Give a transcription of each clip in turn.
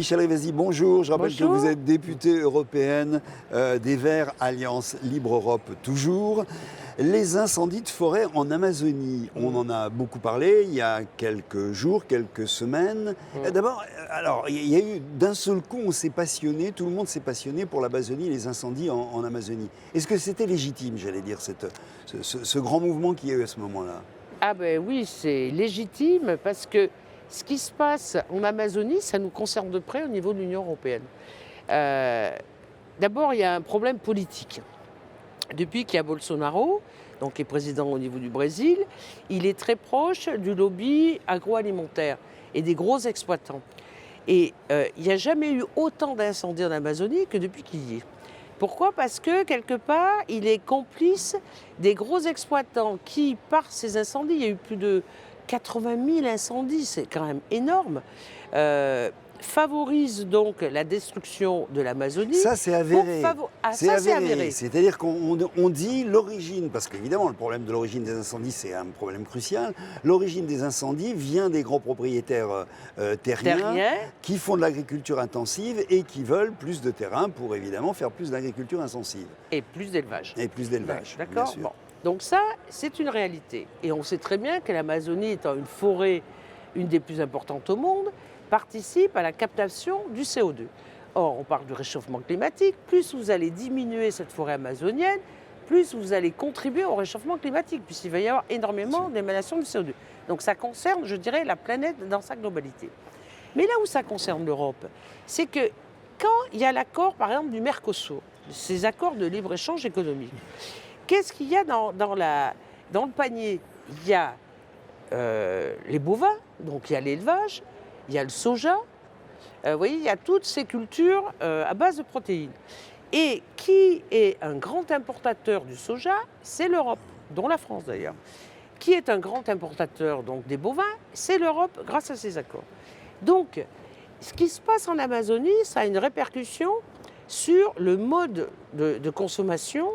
Michèle Rivasi, bonjour. Je rappelle que Bonjour. vous êtes députée européenne des Verts, Alliance Libre Europe toujours. Les incendies de forêt en Amazonie, on en a beaucoup parlé il y a quelques jours, quelques semaines. D'abord, alors, il y a eu d'un seul coup, on s'est passionné, tout le monde s'est passionné pour l'Amazonie, les incendies en Amazonie. Est-ce que c'était légitime, j'allais dire, ce grand mouvement qu'il y a eu à ce moment-là? Ah ben oui, c'est légitime parce que ce qui se passe en Amazonie, ça nous concerne de près au niveau de l'Union européenne. D'abord, il y a un problème politique. Depuis qu'il y a Bolsonaro, donc qui est président au niveau du Brésil, il est très proche du lobby agroalimentaire et des gros exploitants. Et il n'y a jamais eu autant d'incendies en Amazonie que depuis qu'il y est. Pourquoi? Parce que, quelque part, il est complice des gros exploitants qui, par ces incendies, il y a eu plus de 80 000 incendies, c'est quand même énorme, favorisent donc la destruction de l'Amazonie. Ça, c'est avéré. C'est avéré. C'est-à-dire qu'on dit l'origine, parce qu'évidemment, le problème de l'origine des incendies, c'est un problème crucial. L'origine des incendies vient des grands propriétaires terriens qui font de l'agriculture intensive et qui veulent plus de terrain pour, évidemment, faire plus d'agriculture intensive. Et plus d'élevage. Et plus d'élevage, bien d'accord. sûr. Bon. Donc ça, c'est une réalité. Et on sait très bien que l'Amazonie, étant une forêt, une des plus importantes au monde, participe à la captation du CO2. Or, on parle du réchauffement climatique. Plus vous allez diminuer cette forêt amazonienne, plus vous allez contribuer au réchauffement climatique, puisqu'il va y avoir énormément d'émanations de CO2. Donc ça concerne, je dirais, la planète dans sa globalité. Mais là où ça concerne l'Europe, c'est que quand il y a l'accord, par exemple, du Mercosur, ces accords de libre-échange économique, qu'est-ce qu'il y a dans le panier? Il y a les bovins, donc il y a l'élevage, il y a le soja, vous voyez, il y a toutes ces cultures à base de protéines. Et qui est un grand importateur du soja? C'est l'Europe, dont la France d'ailleurs. Qui est un grand importateur donc, des bovins? C'est l'Europe grâce à ces accords. Donc, ce qui se passe en Amazonie, ça a une répercussion sur le mode de consommation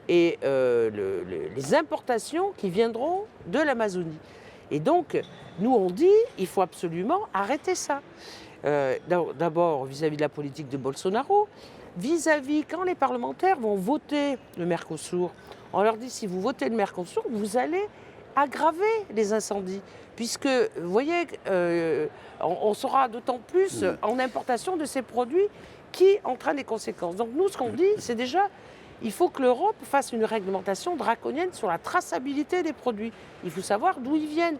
et les importations qui viendront de l'Amazonie. Et donc, nous on dit, il faut absolument arrêter ça. D'abord vis-à-vis de la politique de Bolsonaro, vis-à-vis quand les parlementaires vont voter le Mercosur, on leur dit si vous votez le Mercosur, vous allez aggraver les incendies. Puisque, vous voyez, on sera d'autant plus en importation de ces produits qui entraînent des conséquences. Donc nous, ce qu'on dit, c'est déjà il faut que l'Europe fasse une réglementation draconienne sur la traçabilité des produits. Il faut savoir d'où ils viennent.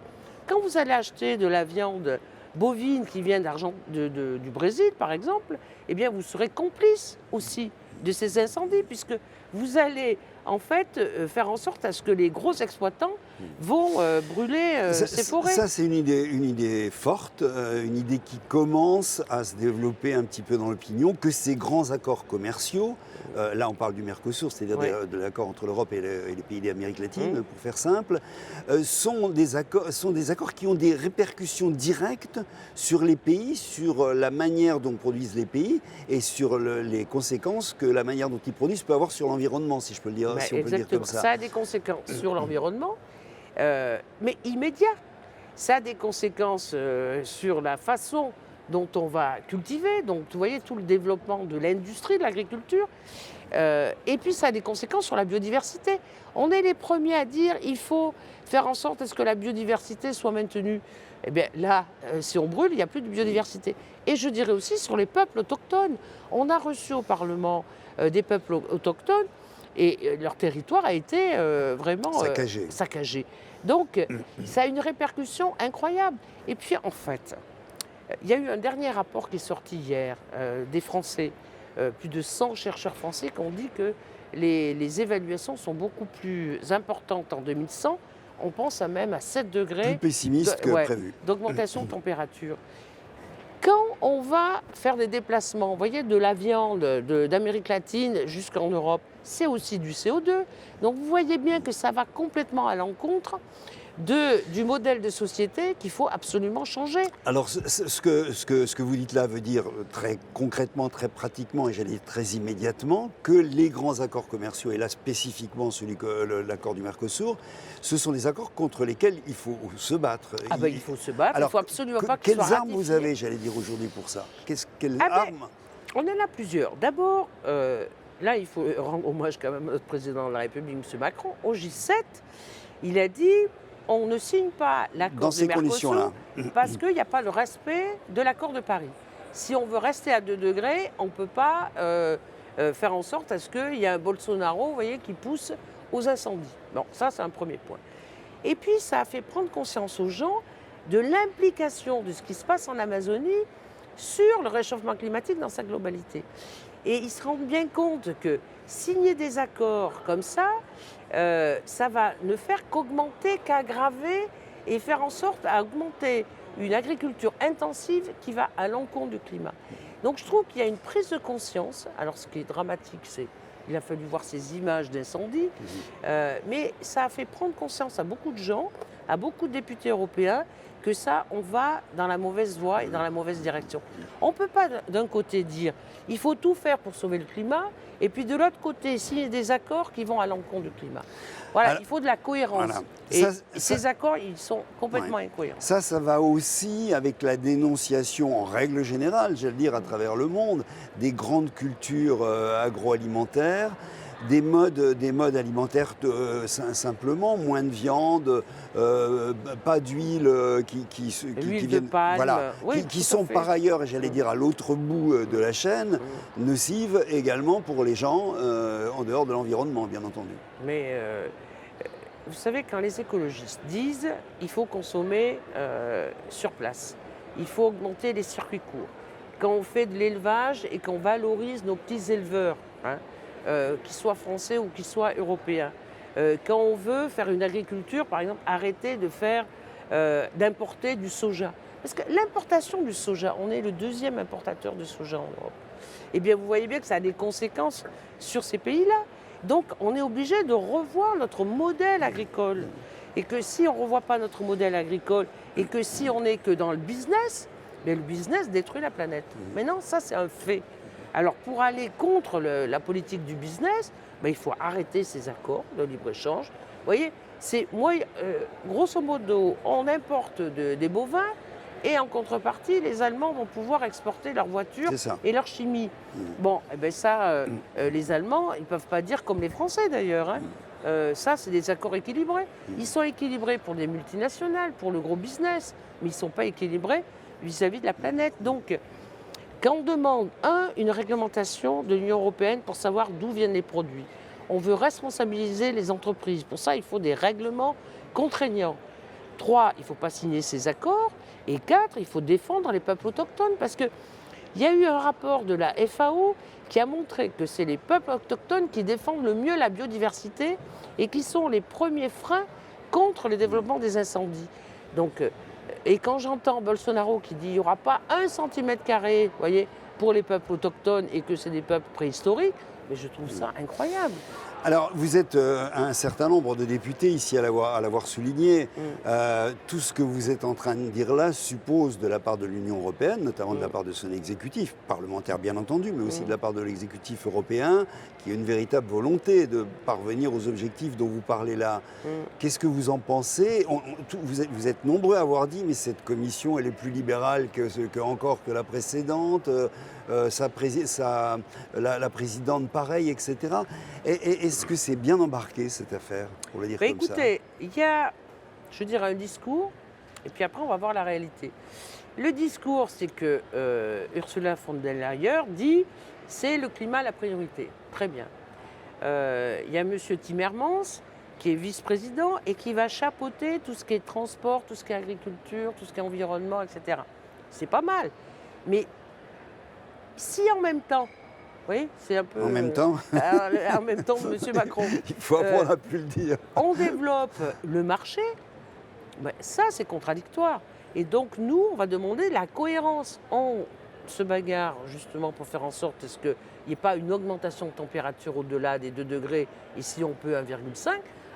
Quand vous allez acheter de la viande bovine qui vient du Brésil, par exemple, eh bien, vous serez complice aussi de ces incendies, puisque vous allez en fait faire en sorte à ce que les gros exploitants vont brûler ces forêts. Ça, c'est une idée forte, une idée qui commence à se développer un petit peu dans l'opinion, que ces grands accords commerciaux, là on parle du Mercosur, c'est-à-dire de l'accord entre l'Europe et les pays d'Amérique latine, pour faire simple, sont des accords qui ont des répercussions directes sur les pays, sur la manière dont produisent les pays et sur les conséquences que la manière dont ils produisent peut avoir sur l'environnement, si je peux le dire, si on peut le dire comme ça. Ça a des conséquences sur l'environnement, mais immédiat. Ça a des conséquences sur la façon dont on va cultiver, donc vous voyez tout le développement de l'industrie, de l'agriculture, et puis ça a des conséquences sur la biodiversité. On est les premiers à dire il faut faire en sorte à ce que la biodiversité soit maintenue. Eh bien là, si on brûle, il n'y a plus de biodiversité. Et je dirais aussi sur les peuples autochtones. On a reçu au Parlement des peuples autochtones et leur territoire a été vraiment saccagé. Donc ça a une répercussion incroyable. Et puis en fait, il y a eu un dernier rapport qui est sorti hier des Français, plus de 100 chercheurs français qui ont dit que les évaluations sont beaucoup plus importantes en 2100. On pense même à 7 degrés plus pessimiste que prévu d'augmentation de température. Quand on va faire des déplacements, vous voyez, de la viande d'Amérique latine jusqu'en Europe, c'est aussi du CO2. Donc vous voyez bien que ça va complètement à l'encontre du modèle de société qu'il faut absolument changer. Alors, ce que vous dites là veut dire très concrètement, très pratiquement, et j'allais dire très immédiatement, que les grands accords commerciaux, et là spécifiquement l'accord du Mercosur, ce sont des accords contre lesquels il faut se battre. Ah ben, il faut se battre, Alors, il faut absolument pas qu'ils soient quelles armes ratifiés. vous avez, j'allais dire, aujourd'hui pour ça? Quelles Ah ben, armes? On en a plusieurs. D'abord, là, il faut rendre hommage quand même à notre président de la République, M. Macron. Au J7, il a dit on ne signe pas l'accord de Mercosur parce qu'il n'y a pas le respect de l'accord de Paris. Si on veut rester à 2 degrés, on ne peut pas faire en sorte à ce qu'il y ait un Bolsonaro, vous voyez, qui pousse aux incendies. Bon, ça, c'est un premier point. Et puis, ça a fait prendre conscience aux gens de l'implication de ce qui se passe en Amazonie sur le réchauffement climatique dans sa globalité. Et ils se rendent bien compte que signer des accords comme ça, ça va ne faire qu'augmenter, qu'aggraver et faire en sorte à augmenter une agriculture intensive qui va à l'encontre du climat. Donc je trouve qu'il y a une prise de conscience. Alors ce qui est dramatique, c'est qu'il a fallu voir ces images d'incendie, mais ça a fait prendre conscience à beaucoup de gens, à beaucoup de députés européens, que ça, on va dans la mauvaise voie et dans la mauvaise direction. On ne peut pas d'un côté dire il faut tout faire pour sauver le climat, et puis de l'autre côté signer des accords qui vont à l'encontre du climat. Voilà, alors, il faut de la cohérence. Voilà. Et ces accords, ils sont complètement incohérents. Ça va aussi avec la dénonciation en règle générale, j'allais dire à travers le monde, des grandes cultures agroalimentaires, des modes alimentaires simplement, moins de viande, pas d'huile qui viennent, palme, voilà, oui, qui sont par ailleurs, j'allais dire à l'autre bout de la chaîne, nocives également pour les gens en dehors de l'environnement, bien entendu. Mais vous savez, quand les écologistes disent il faut consommer sur place, il faut augmenter les circuits courts, quand on fait de l'élevage et qu'on valorise nos petits éleveurs, qu'ils soient français ou qu'ils soient européens. Quand on veut faire une agriculture, par exemple, arrêter d'importer du soja. Parce que l'importation du soja, on est le 2e importateur de soja en Europe. Eh bien, vous voyez bien que ça a des conséquences sur ces pays-là. Donc, on est obligé de revoir notre modèle agricole. Et que si on ne revoit pas notre modèle agricole, et que si on n'est que dans le business, mais le business détruit la planète. Mais non, ça, c'est un fait. Alors, pour aller contre la politique du business, il faut arrêter ces accords de libre-échange. Vous voyez, grosso modo, on importe des bovins et en contrepartie, les Allemands vont pouvoir exporter leurs voitures et leur chimie. Bon, les Allemands, ils ne peuvent pas dire comme les Français d'ailleurs. Ça, c'est des accords équilibrés. Ils sont équilibrés pour des multinationales, pour le gros business, mais ils ne sont pas équilibrés vis-à-vis de la planète. Donc, quand on demande, une réglementation de l'Union européenne pour savoir d'où viennent les produits, on veut responsabiliser les entreprises. Pour ça, il faut des règlements contraignants. 3, il ne faut pas signer ces accords. Et 4, il faut défendre les peuples autochtones. Parce qu'il y a eu un rapport de la FAO qui a montré que c'est les peuples autochtones qui défendent le mieux la biodiversité et qui sont les premiers freins contre le développement des incendies. Donc, et quand j'entends Bolsonaro qui dit qu'il n'y aura pas 1 cm², voyez, pour les peuples autochtones et que c'est des peuples préhistoriques, mais je trouve ça incroyable. Alors, vous êtes un certain nombre de députés ici à l'avoir souligné. Tout ce que vous êtes en train de dire là suppose de la part de l'Union européenne, notamment de la part de son exécutif, parlementaire bien entendu, mais aussi de la part de l'exécutif européen, qui a une véritable volonté de parvenir aux objectifs dont vous parlez là. Qu'est-ce que vous en pensez? Vous êtes nombreux à avoir dit, mais cette commission, elle est plus libérale encore que la précédente. La présidente pareil, etc. Est-ce que c'est bien embarqué cette affaire, pour le dire comme ça? Écoutez, il y a, je dirais, un discours, et puis après on va voir la réalité. Le discours, c'est que Ursula von der Leyen dit c'est le climat la priorité. Très bien. Il y a M. Timmermans, qui est vice-président, et qui va chapeauter tout ce qui est transport, tout ce qui est agriculture, tout ce qui est environnement, etc. C'est pas mal. Mais si en même temps, oui, c'est un peu... En même temps en même temps, M. Macron. Il faut apprendre à plus le dire. On développe le marché, ça c'est contradictoire. Et donc nous, on va demander la cohérence. On se bagarre justement pour faire en sorte qu'il n'y ait pas une augmentation de température au-delà des 2 degrés, et si on peut 1,5.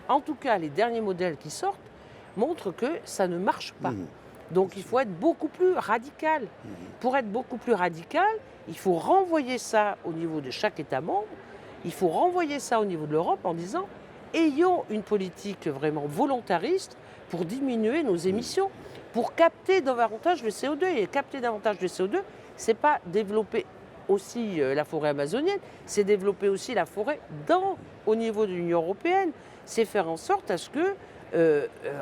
En tout cas, les derniers modèles qui sortent, montrent que ça ne marche pas. Donc il faut être beaucoup plus radical. Pour être beaucoup plus radical, il faut renvoyer ça au niveau de chaque État membre, il faut renvoyer ça au niveau de l'Europe en disant ayons une politique vraiment volontariste pour diminuer nos émissions, pour capter davantage le CO2. Et capter davantage le CO2, ce n'est pas développer aussi la forêt amazonienne, c'est développer aussi la forêt au niveau de l'Union européenne. C'est faire en sorte à ce que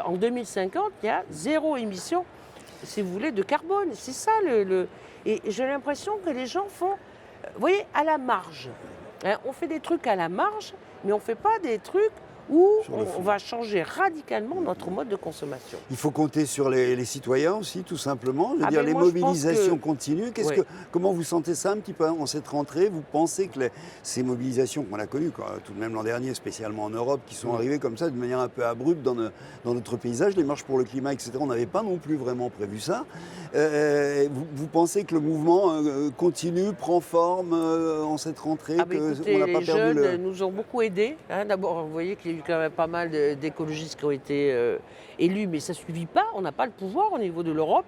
en 2050, il y a 0 émission, si vous voulez, de carbone. C'est ça Et j'ai l'impression que les gens font, vous voyez, à la marge. Hein, on fait des trucs à la marge, mais on ne fait pas des trucs où on va changer radicalement notre mode de consommation. Il faut compter sur les citoyens aussi, tout simplement. Je veux dire, les mobilisations continuent. Comment vous sentez ça un petit peu en cette rentrée? Vous pensez que ces mobilisations qu'on a connues, tout de même l'an dernier, spécialement en Europe, qui sont arrivées comme ça, de manière un peu abrupte dans notre paysage, les marches pour le climat, etc., on n'avait pas non plus vraiment prévu ça. Vous pensez que le mouvement continue, prend forme en cette rentrée, écoutez, les jeunes nous ont beaucoup aidés. Hein. D'abord, vous voyez qu'il y a eu quand même pas mal d'écologistes qui ont été élus, mais ça ne suffit pas. On n'a pas le pouvoir au niveau de l'Europe.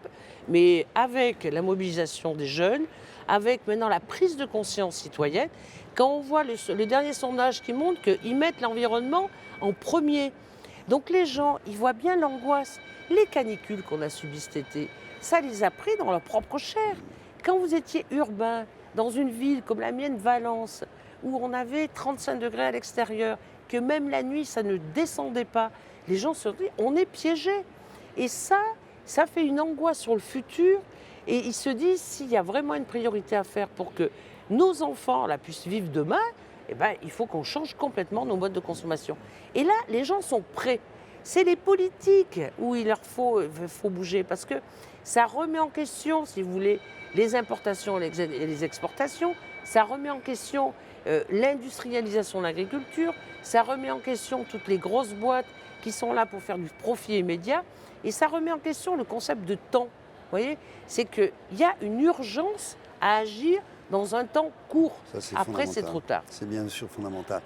Mais avec la mobilisation des jeunes, avec maintenant la prise de conscience citoyenne, quand on voit les derniers sondages qui montrent qu'ils mettent l'environnement en premier. Donc les gens, ils voient bien l'angoisse. Les canicules qu'on a subies cet été, ça les a pris dans leur propre chair. Quand vous étiez urbain, dans une ville comme la mienne, Valence, où on avait 35 degrés à l'extérieur, que même la nuit, ça ne descendait pas, les gens se disent, on est piégés. Et ça fait une angoisse sur le futur. Et ils se disent, s'il y a vraiment une priorité à faire pour que nos enfants puissent vivre demain, eh ben, il faut qu'on change complètement nos modes de consommation. Et là, les gens sont prêts. C'est les politiques où il leur faut bouger, parce que ça remet en question, si vous voulez, les importations et les exportations, ça remet en question l'industrialisation de l'agriculture, ça remet en question toutes les grosses boîtes qui sont là pour faire du profit immédiat, et ça remet en question le concept de temps. Vous voyez, c'est qu'il y a une urgence à agir dans un temps court. Après, c'est trop tard. C'est bien sûr fondamental.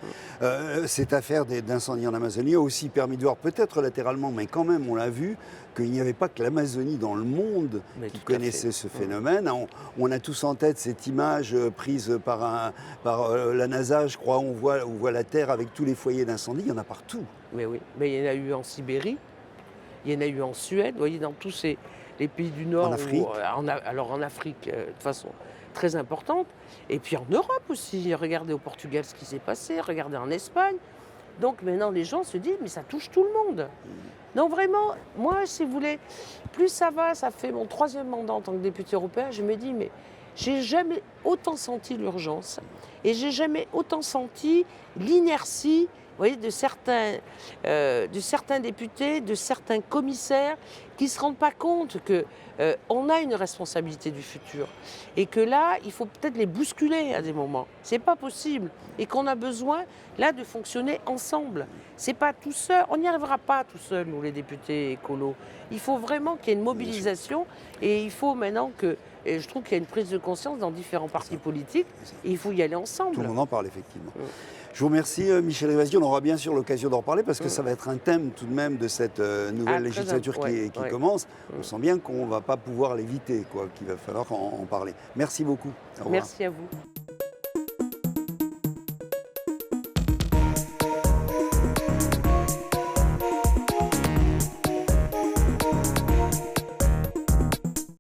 Cette affaire d'incendie en Amazonie a aussi permis de voir, peut-être latéralement, mais quand même, on l'a vu, qu'il n'y avait pas que l'Amazonie dans le monde qui connaissait ce phénomène. On a tous en tête cette image prise par la NASA, je crois, on voit la Terre avec tous les foyers d'incendie, il y en a partout. Mais oui, mais il y en a eu en Sibérie, il y en a eu en Suède, vous voyez, dans tous les pays du Nord. En Afrique. Alors en Afrique, de façon très importante. Et puis en Europe aussi. Regardez au Portugal ce qui s'est passé, regardez en Espagne. Donc maintenant, les gens se disent, mais ça touche tout le monde. Donc vraiment, moi, si vous voulez, plus ça va, ça fait mon 3e mandat en tant que député européen, je me dis, mais j'ai jamais autant senti l'urgence et j'ai jamais autant senti l'inertie, vous voyez, de certains députés, de certains commissaires qui ne se rendent pas compte qu'on a une responsabilité du futur et que là, il faut peut-être les bousculer à des moments. Ce n'est pas possible et qu'on a besoin là de fonctionner ensemble. C'est pas tout seul, on n'y arrivera pas tout seul, nous les députés écolos. Il faut vraiment qu'il y ait une mobilisation et il faut maintenant et je trouve qu'il y a une prise de conscience dans différents partis politiques et il faut y aller ensemble. Tout le monde en parle effectivement. Je vous remercie Michel Rivasi, on aura bien sûr l'occasion d'en reparler parce que ça va être un thème tout de même de cette nouvelle législature qui commence. On sent bien qu'on ne va pas pouvoir l'éviter, qu'il va falloir en parler. Merci beaucoup. Merci à vous.